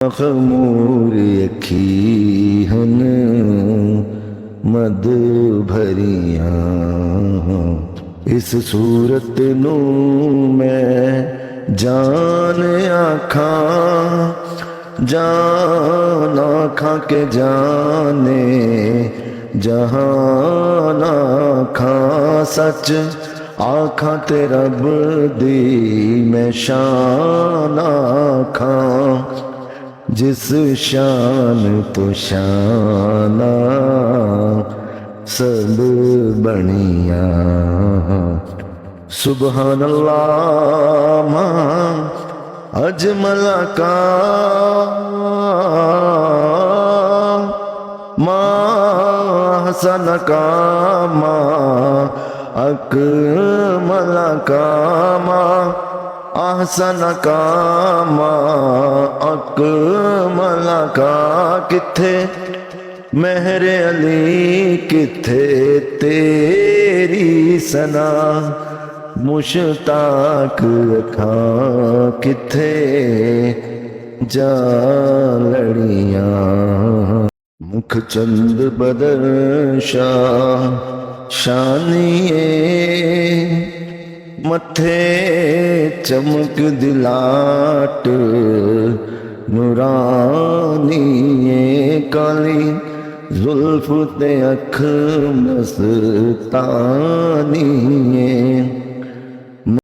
खमूर अखी हन मद भरिया। इस सूरत नू मैं जान आखा, जान आखा के जाने जहान आखा। सच आखा ते रब दी मैं शान आखा, जिस शान तो शाना सब बनिया। सुबहान अल्लाह मां अजमल का मां हसन का मां अकमल का मां आहसन का मां अकमल का। किथे मेहर अली किथे तेरी सना, मुश्ताक अखा किथे जा लड़ियां। मुख चंद बदर शाह शानिए, मथे चमक दिलाट नूरानिए। काली जुल्फ ते अख मस्तानिए,